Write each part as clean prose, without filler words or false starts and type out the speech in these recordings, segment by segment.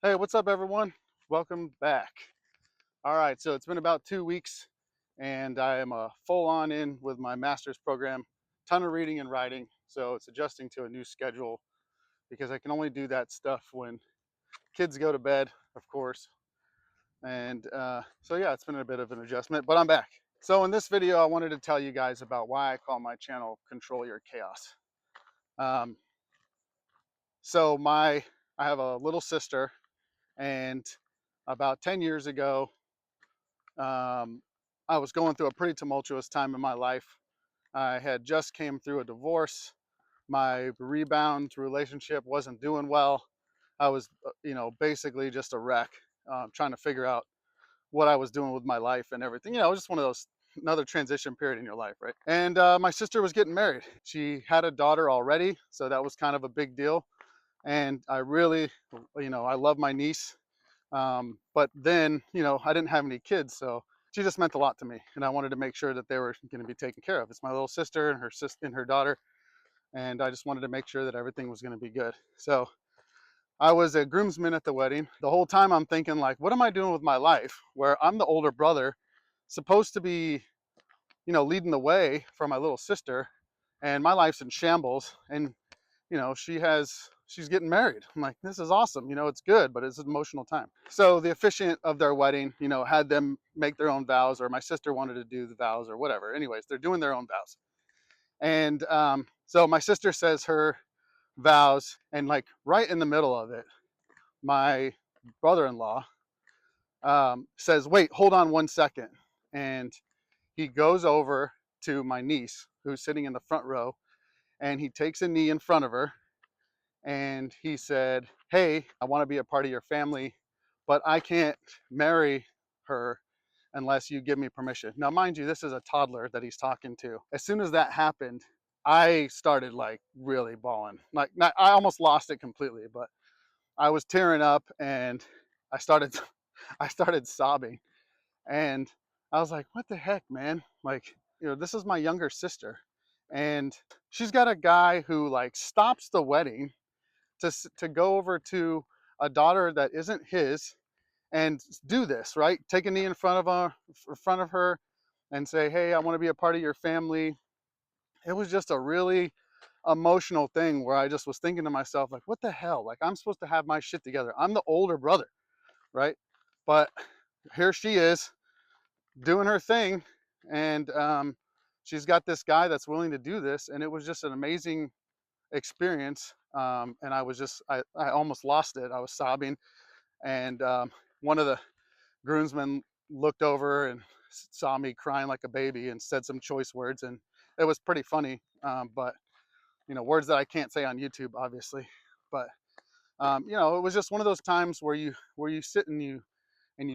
Hey, what's up, everyone? Welcome back. All right, so it's been about 2 weeks, and I am full on in with my master's program. Ton of reading and writing, so it's adjusting to a new schedule because I can only do that stuff when kids go to bed, of course. And so, yeah, it's been a bit of an adjustment, but I'm back. So, in this video, I wanted to tell you guys about why I call my channel Control Your Chaos. Um, so, I have a little sister, and about 10 years ago, Um, I was going through a pretty tumultuous time in my life. I had just came through a divorce. My rebound relationship wasn't doing well. I was, basically just a wreck, trying to figure out what I was doing with my life and everything. Just one of those another transition period in your life, right? And my sister was getting married. She had a daughter already, so that was kind of a big deal. And I really, I love my niece, but then, I didn't have any kids, so she just meant a lot to me, and I wanted to make sure that they were going to be taken care of. It's my little sister and her sister and her daughter, and I just wanted to make sure that everything was going to be good. So I was a groomsman at the wedding. The whole time I'm thinking, like, what am I doing with my life? Where I'm the older brother, supposed to be, leading the way for my little sister, and my life's in shambles. And she's getting married. I'm like, this is awesome. It's good, but it's an emotional time. So the officiant of their wedding, had them make their own vows, or my sister wanted to do the vows or whatever. Anyways, they're doing their own vows. And so my sister says her vows, and like right in the middle of it, my brother-in-law says, wait, hold on 1 second. And he goes over to my niece who's sitting in the front row, and he takes a knee in front of her, and he said, hey, I want to be a part of your family, but I can't marry her unless you give me permission. Now, mind you, this is a toddler that he's talking to. As soon as that happened, I started like really bawling. Like, not, I almost lost it completely, but I was tearing up, and I started I started sobbing. And I was like, what the heck, man? Like, this is my younger sister, and she's got a guy who like stops the wedding to go over to a daughter that isn't his and do this, right? Take a knee in front of her and say, hey, I want to be a part of your family. It was just a really emotional thing where I just was thinking to myself, like, what the hell? Like, I'm supposed to have my shit together. I'm the older brother, right? But here she is doing her thing, and she's got this guy that's willing to do this, and it was just an amazing experience. And I almost lost it. I was sobbing, and one of the groomsmen looked over and saw me crying like a baby and said some choice words, and it was pretty funny. But words that I can't say on YouTube, obviously. But it was just one of those times where you sit and you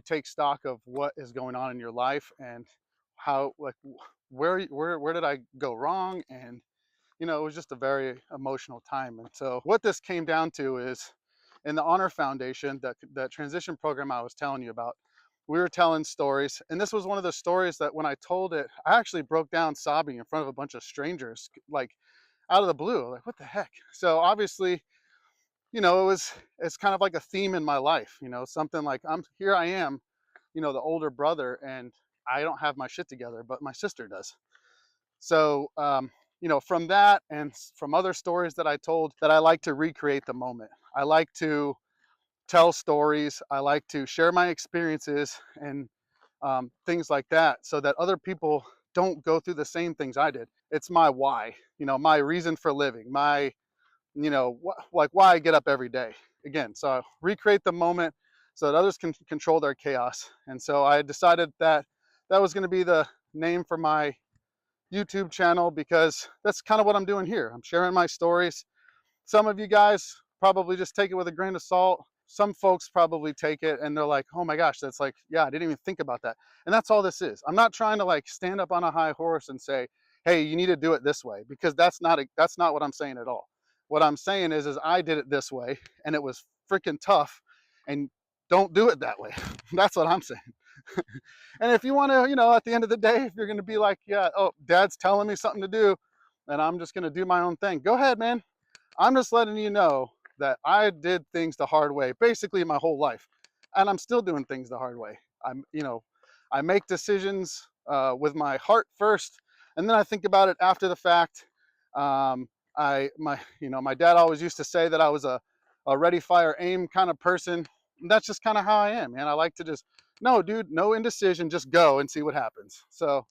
take stock of what is going on in your life, and how, like, where did I go wrong. And it was just a very emotional time. And so what this came down to is, in the Honor Foundation, that transition program I was telling you about, we were telling stories, and this was one of the stories that when I told it, I actually broke down sobbing in front of a bunch of strangers, like out of the blue. Like, what the heck? So obviously, it's kind of like a theme in my life, something like, I am, the older brother, and I don't have my shit together, but my sister does. So, from that and from other stories that I told, that I like to recreate the moment. I like to tell stories. I like to share my experiences and things like that, so that other people don't go through the same things I did. It's my why, my reason for living, my, like why I get up every day. Again, so I recreate the moment so that others can control their chaos. And so I decided that that was going to be the name for my YouTube channel, because that's kind of what I'm doing here. I'm sharing my stories. Some of you guys probably just take it with a grain of salt. Some folks probably take it and they're like, oh my gosh, that's like, yeah, I didn't even think about that. And that's all this is. I'm not trying to like stand up on a high horse and say, hey, you need to do it this way, because that's not what I'm saying at all. What I'm saying is I did it this way, and it was freaking tough, and don't do it that way. That's what I'm saying. And if you want to, at the end of the day, if you're going to be like, yeah, oh, dad's telling me something to do, and I'm just going to do my own thing, go ahead, man. I'm just letting you know that I did things the hard way basically my whole life, and I'm still doing things the hard way. I make decisions with my heart first, and then I think about it after the fact. Um, my dad always used to say that I was a ready, fire, aim kind of person. And that's just kind of how I am, man. I like to just, no, dude, no indecision, just go and see what happens. So,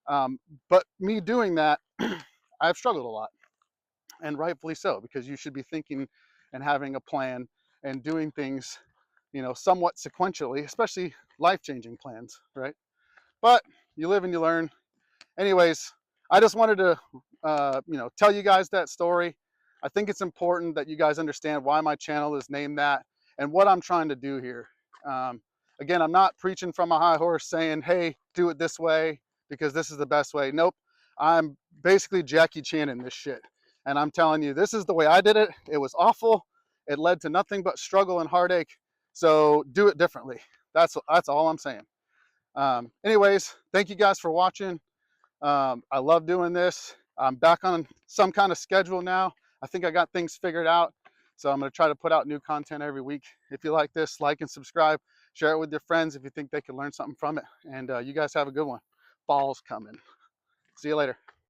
but me doing that, I've struggled a lot, and rightfully so, because you should be thinking and having a plan and doing things, somewhat sequentially, especially life-changing plans, right? But you live and you learn. Anyways, I just wanted to, tell you guys that story. I think it's important that you guys understand why my channel is named that and what I'm trying to do here. Um, Again, I'm not preaching from a high horse saying, hey, do it this way because this is the best way. Nope. I'm basically Jackie Chan in this shit. And I'm telling you, this is the way I did it. It was awful. It led to nothing but struggle and heartache. So do it differently. That's all I'm saying. Anyways, thank you guys for watching. I love doing this. I'm back on some kind of schedule now. I think I got things figured out. So I'm going to try to put out new content every week. If you like this, like and subscribe. Share it with your friends if you think they can learn something from it. And you guys have a good one. Fall's coming. See you later.